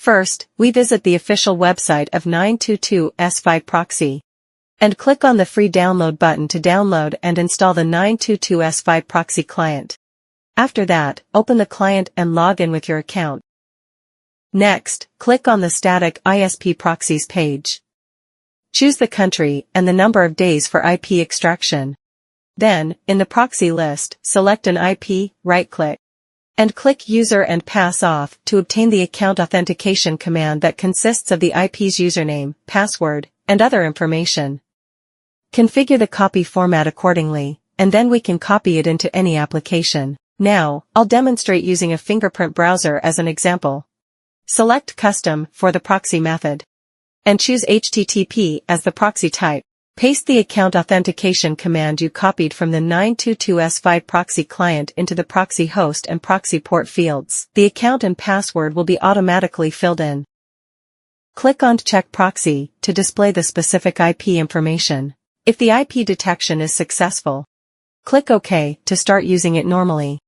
First, we visit the official website of 922s5 Proxy. And click on the free download button to download and install the 922s5 Proxy client. After that, open the client and log in with your account. Next, click on the static ISP proxies page. Choose the country and the number of days for IP extraction. Then, in the proxy list, select an IP, right-click, and click User and Pass Off to obtain the account authentication command that consists of the IP's username, password, and other information. Configure the copy format accordingly, and then we can copy it into any application. Now, I'll demonstrate using a fingerprint browser as an example. Select Custom for the proxy method. And choose HTTP as the proxy type. Paste the account authentication command you copied from the 922s5 proxy client into the proxy host and proxy port fields. The account and password will be automatically filled in. Click on Check Proxy to display the specific IP information. If the IP detection is successful, click OK to start using it normally.